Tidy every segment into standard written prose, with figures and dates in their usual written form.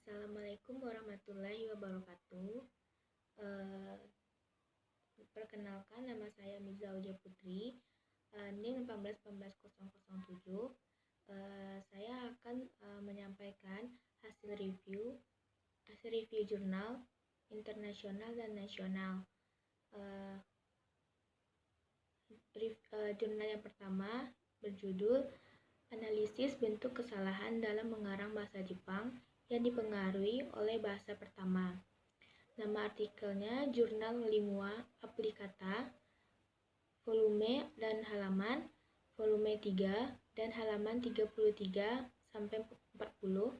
Assalamualaikum warahmatullahi wabarakatuh. Eh, Perkenalkan, nama saya Miza Uja Putri, NIM 1814007. Saya akan menyampaikan hasil review jurnal internasional dan nasional. Jurnal yang pertama berjudul Analisis Bentuk Kesalahan dalam Mengarang Bahasa Jepang yang dipengaruhi oleh bahasa pertama. Nama artikelnya Jurnal Lingua Applicata, volume dan halaman, volume 3 dan halaman 33 sampai 40,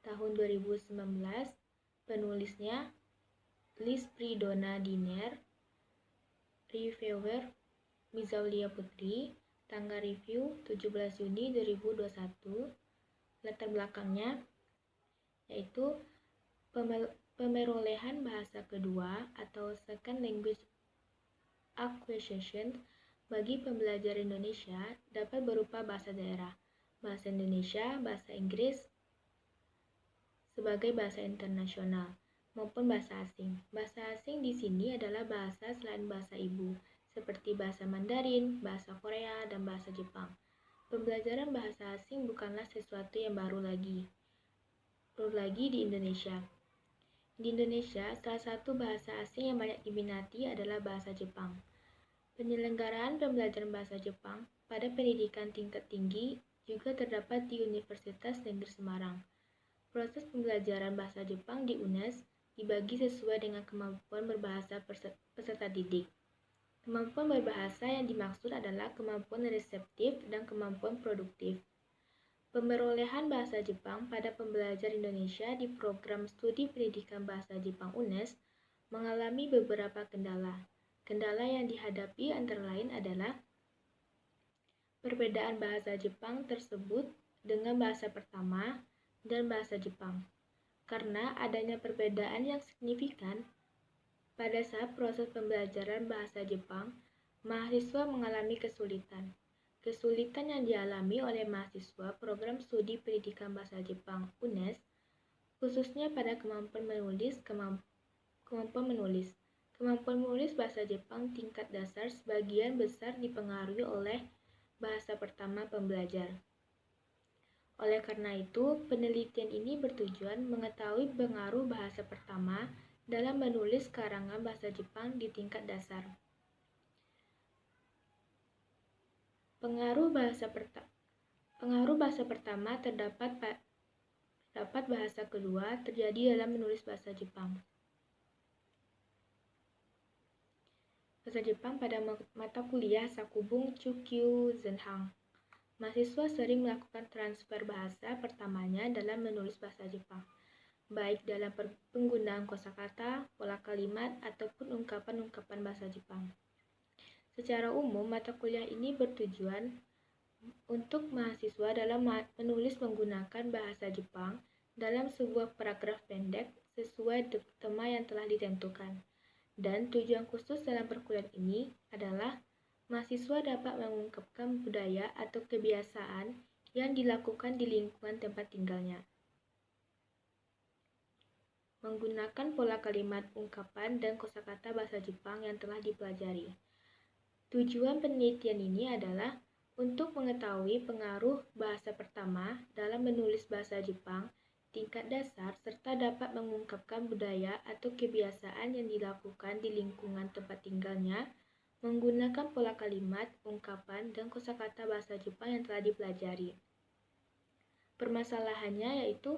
tahun 2019. Penulisnya Liz Pridona Diner, reviewer Mizaulia Putri, tanggal review 17 Juni 2021. Latar belakangnya yaitu pemerolehan bahasa kedua atau second language acquisition bagi pembelajar Indonesia dapat berupa bahasa daerah, bahasa Indonesia, bahasa Inggris sebagai bahasa internasional, maupun bahasa asing. Bahasa asing di sini adalah bahasa selain bahasa ibu, seperti bahasa Mandarin, bahasa Korea, dan bahasa Jepang. Pembelajaran bahasa asing bukanlah sesuatu yang baru lagi di Indonesia. Di Indonesia, salah satu bahasa asing yang banyak diminati adalah bahasa Jepang. Penyelenggaraan pembelajaran bahasa Jepang pada pendidikan tingkat tinggi juga terdapat di Universitas Negeri Semarang. Proses pembelajaran bahasa Jepang di UNES dibagi sesuai dengan kemampuan berbahasa peserta didik. Kemampuan berbahasa yang dimaksud adalah kemampuan reseptif dan kemampuan produktif. Pemerolehan bahasa Jepang pada pembelajar Indonesia di program studi pendidikan bahasa Jepang UNES mengalami beberapa kendala. Kendala yang dihadapi antara lain adalah perbedaan bahasa Jepang tersebut dengan bahasa pertama dan bahasa Jepang. Karena adanya perbedaan yang signifikan pada saat proses pembelajaran bahasa Jepang, mahasiswa mengalami kesulitan. Kesulitan yang dialami oleh mahasiswa program studi pendidikan bahasa Jepang UNES, khususnya pada kemampuan menulis. Kemampuan menulis bahasa Jepang tingkat dasar sebagian besar dipengaruhi oleh bahasa pertama pembelajar. Oleh karena itu, penelitian ini bertujuan mengetahui pengaruh bahasa pertama dalam menulis karangan bahasa Jepang di tingkat dasar. Pengaruh bahasa pertama terdapat bahasa kedua terjadi dalam menulis bahasa Jepang. Bahasa Jepang pada mata kuliah Sakubung Chukyu Zenhang. Mahasiswa sering melakukan transfer bahasa pertamanya dalam menulis bahasa Jepang, baik dalam penggunaan kosakata, pola kalimat, ataupun ungkapan-ungkapan bahasa Jepang. Secara umum, mata kuliah ini bertujuan untuk mahasiswa dalam menulis menggunakan bahasa Jepang dalam sebuah paragraf pendek sesuai tema yang telah ditentukan. Dan tujuan khusus dalam perkuliahan ini adalah mahasiswa dapat mengungkapkan budaya atau kebiasaan yang dilakukan di lingkungan tempat tinggalnya, menggunakan pola kalimat, ungkapan, dan kosakata bahasa Jepang yang telah dipelajari. Tujuan penelitian ini adalah untuk mengetahui pengaruh bahasa pertama dalam menulis bahasa Jepang tingkat dasar serta dapat mengungkapkan budaya atau kebiasaan yang dilakukan di lingkungan tempat tinggalnya menggunakan pola kalimat, ungkapan, dan kosakata bahasa Jepang yang telah dipelajari. Permasalahannya yaitu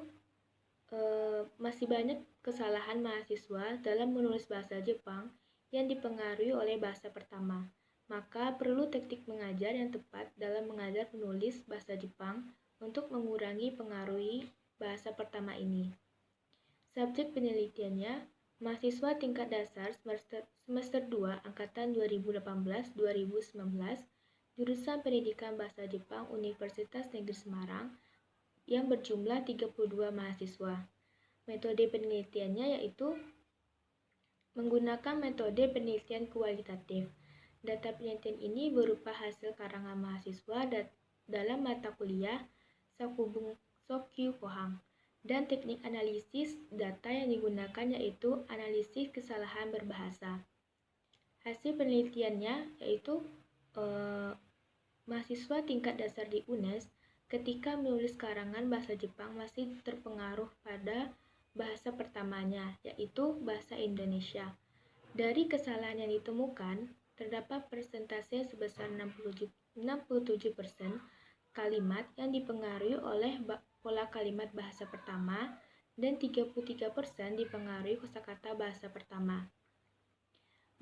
masih banyak kesalahan mahasiswa dalam menulis bahasa Jepang yang dipengaruhi oleh bahasa pertama. Maka perlu teknik mengajar yang tepat dalam mengajar penulis bahasa Jepang untuk mengurangi pengaruh bahasa pertama ini. Subjek penelitiannya mahasiswa tingkat dasar semester 2 angkatan 2018-2019 jurusan Pendidikan Bahasa Jepang Universitas Negeri Semarang yang berjumlah 32 mahasiswa. Metode penelitiannya yaitu menggunakan metode penelitian kualitatif. Data penelitian ini berupa hasil karangan mahasiswa dalam mata kuliah Sakubung Sokyu Kohang. dan teknik analisis data yang digunakan yaitu analisis kesalahan berbahasa. Hasil penelitiannya yaitu mahasiswa tingkat dasar di UNES ketika menulis karangan bahasa Jepang masih terpengaruh pada bahasa pertamanya, yaitu bahasa Indonesia. Dari kesalahan yang ditemukan, terdapat persentase sebesar 67% kalimat yang dipengaruhi oleh pola kalimat bahasa pertama dan 33% dipengaruhi kosakata bahasa pertama.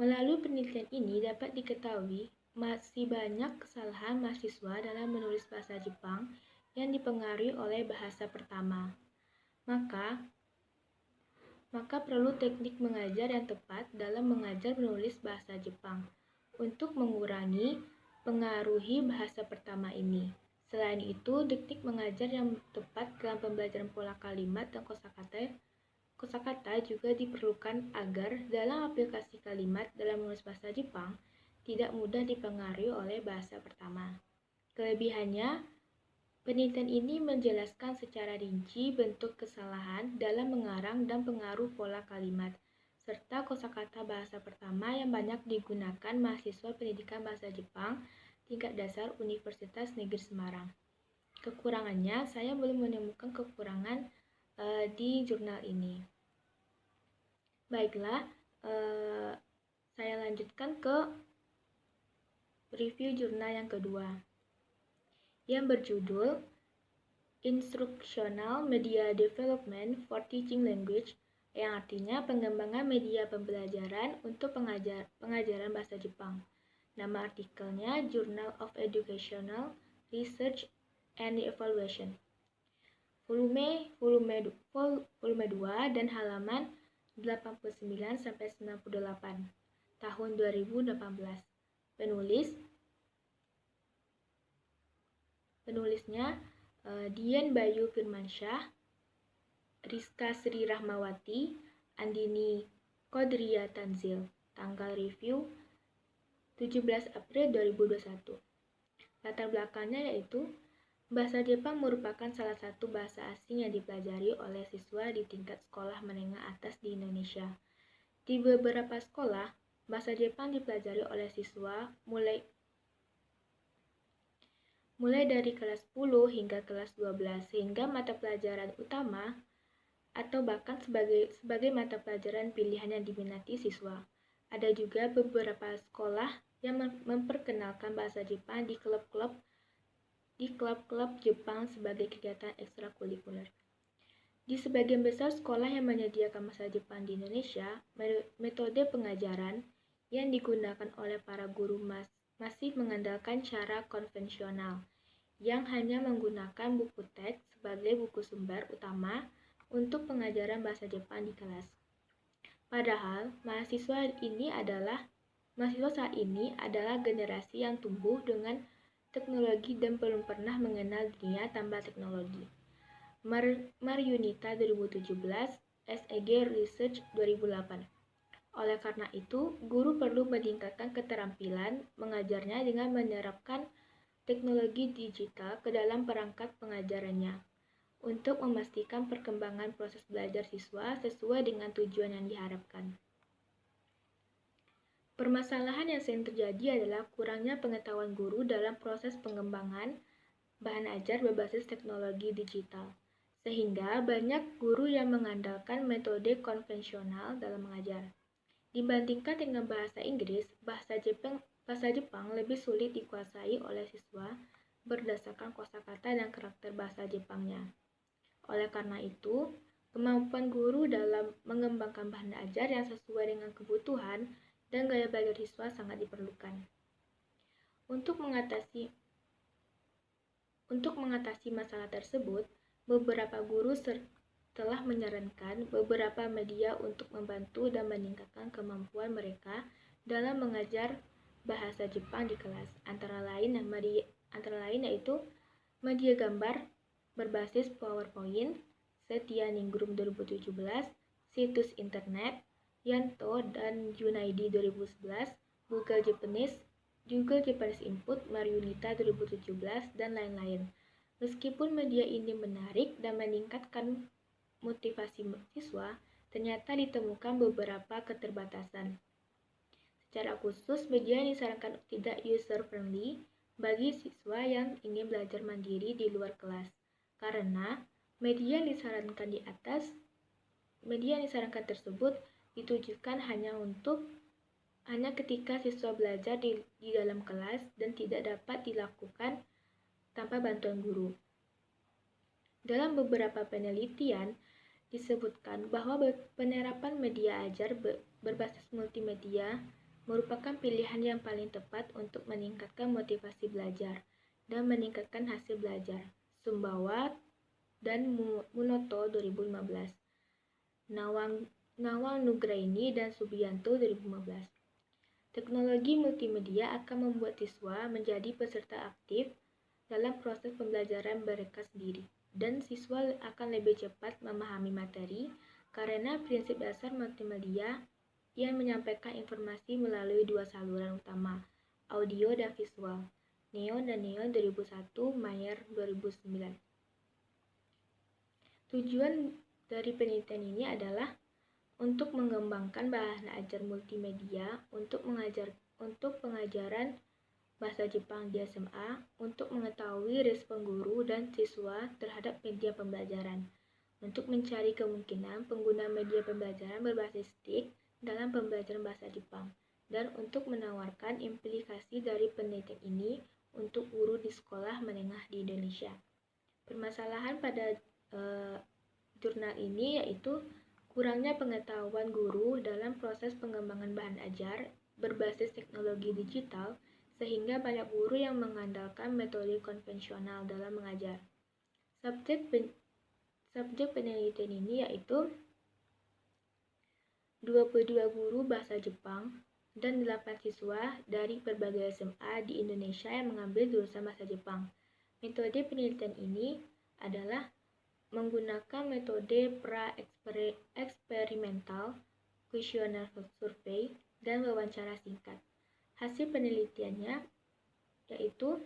Melalui penelitian ini dapat diketahui masih banyak kesalahan mahasiswa dalam menulis bahasa Jepang yang dipengaruhi oleh bahasa pertama. Maka perlu teknik mengajar yang tepat dalam mengajar menulis bahasa Jepang untuk mengurangi pengaruhi bahasa pertama ini. Selain itu, teknik mengajar yang tepat dalam pembelajaran pola kalimat dan kosakata juga diperlukan agar dalam aplikasi kalimat dalam menulis bahasa Jepang tidak mudah dipengaruhi oleh bahasa pertama. Kelebihannya, penelitian ini menjelaskan secara rinci bentuk kesalahan dalam mengarang dan pengaruh pola kalimat, serta kosakata bahasa pertama yang banyak digunakan mahasiswa pendidikan bahasa Jepang tingkat dasar Universitas Negeri Semarang. Kekurangannya, saya belum menemukan kekurangan di jurnal ini. Baiklah, saya lanjutkan ke review jurnal yang kedua, yang berjudul Instructional Media Development for Teaching Language, yang artinya pengembangan media pembelajaran untuk pengajaran bahasa Jepang. Nama artikelnya Journal of Educational Research and Evaluation. Volume 2 dan halaman 89-98 tahun 2018. Penulisnya Dian Bayu Firmansyah, Rizka Sri Rahmawati, Andini Kodria Tanzil. Tanggal review 17 April 2021. Latar belakangnya yaitu bahasa Jepang merupakan salah satu bahasa asing yang dipelajari oleh siswa di tingkat sekolah menengah atas di Indonesia. Di beberapa sekolah, bahasa Jepang dipelajari oleh siswa mulai dari kelas 10 hingga kelas 12, sehingga mata pelajaran utama atau bahkan sebagai mata pelajaran pilihan yang diminati siswa. Ada juga beberapa sekolah yang memperkenalkan bahasa Jepang di klub-klub Jepang sebagai kegiatan ekstrakurikuler. Di sebagian besar sekolah yang menyediakan bahasa Jepang di Indonesia, metode pengajaran yang digunakan oleh para guru masih mengandalkan cara konvensional, yang hanya menggunakan buku teks sebagai buku sumber utama untuk pengajaran bahasa Jepang di kelas. Padahal, mahasiswa saat ini adalah generasi yang tumbuh dengan teknologi dan belum pernah mengenal dunia tanpa teknologi. Maryunita 2017, SEG Research 2008. Oleh karena itu, guru perlu meningkatkan keterampilan mengajarnya dengan menerapkan teknologi digital ke dalam perangkat pengajarannya untuk memastikan perkembangan proses belajar siswa sesuai dengan tujuan yang diharapkan. Permasalahan yang sering terjadi adalah kurangnya pengetahuan guru dalam proses pengembangan bahan ajar berbasis teknologi digital, sehingga banyak guru yang mengandalkan metode konvensional dalam mengajar. Dibandingkan dengan bahasa Inggris, bahasa Jepang lebih sulit dikuasai oleh siswa berdasarkan kosakata dan karakter bahasa Jepangnya. Oleh karena itu, kemampuan guru dalam mengembangkan bahan ajar yang sesuai dengan kebutuhan dan gaya belajar siswa sangat diperlukan. Untuk mengatasi masalah tersebut, beberapa guru telah menyarankan beberapa media untuk membantu dan meningkatkan kemampuan mereka dalam mengajar bahasa Jepang di kelas. Antara lain yaitu media gambar berbasis PowerPoint, Setia Ningrum 2017, situs internet, Yanto dan Junaidi 2011, Google Japanese Input, Maryunita 2017, dan lain-lain. Meskipun media ini menarik dan meningkatkan motivasi siswa, ternyata ditemukan beberapa keterbatasan. Secara khusus, media yang disarankan tidak user-friendly bagi siswa yang ingin belajar mandiri di luar kelas. Karena media yang disarankan tersebut ditujukan hanya ketika siswa belajar di dalam kelas dan tidak dapat dilakukan tanpa bantuan guru. Dalam beberapa penelitian, disebutkan bahwa penerapan media ajar berbasis multimedia merupakan pilihan yang paling tepat untuk meningkatkan motivasi belajar dan meningkatkan hasil belajar. Sumbawa dan Munoto 2015, Nawal Nugraini dan Subianto 2015. Teknologi multimedia akan membuat siswa menjadi peserta aktif dalam proses pembelajaran mereka sendiri, dan siswa akan lebih cepat memahami materi karena prinsip dasar multimedia yang menyampaikan informasi melalui dua saluran utama, audio dan visual. Neon dan Neon 2001, Mayer 2009. Tujuan dari penelitian ini adalah untuk mengembangkan bahan ajar multimedia untuk pengajaran bahasa Jepang di SMA, untuk mengetahui respon guru dan siswa terhadap media pembelajaran, untuk mencari kemungkinan pengguna media pembelajaran berbasis TIK dalam pembelajaran bahasa Jepang, dan untuk menawarkan implikasi dari penelitian ini untuk guru di sekolah menengah di Indonesia. Permasalahan pada jurnal ini yaitu kurangnya pengetahuan guru dalam proses pengembangan bahan ajar berbasis teknologi digital, sehingga banyak guru yang mengandalkan metode konvensional dalam mengajar. Subjek penelitian ini yaitu 22 guru bahasa Jepang dan 8 siswa dari berbagai SMA di Indonesia yang mengambil jurusan bahasa Jepang. Metode penelitian ini adalah menggunakan metode pra-eksperimental, kuesioner survei, dan wawancara singkat. Hasil penelitiannya yaitu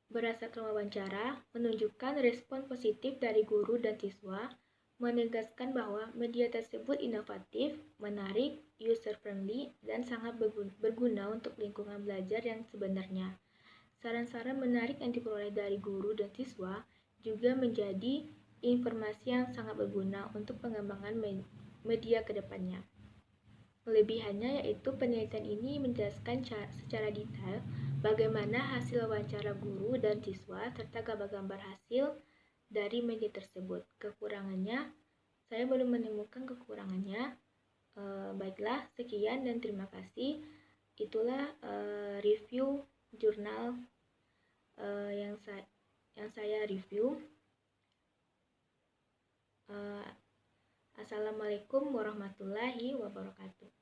berdasarkan wawancara menunjukkan respon positif dari guru dan siswa, menegaskan bahwa media tersebut inovatif, menarik, user-friendly, dan sangat berguna untuk lingkungan belajar yang sebenarnya. Saran-saran menarik yang diperoleh dari guru dan siswa juga menjadi informasi yang sangat berguna untuk pengembangan media ke depannya. Kelebihannya yaitu penelitian ini menjelaskan secara detail bagaimana hasil wawancara guru dan siswa serta gambar-gambar hasil dari media tersebut. Kekurangannya, saya belum menemukan kekurangannya. Baiklah, sekian dan terima kasih. Itulah review jurnal yang saya review. Assalamualaikum warahmatullahi wabarakatuh.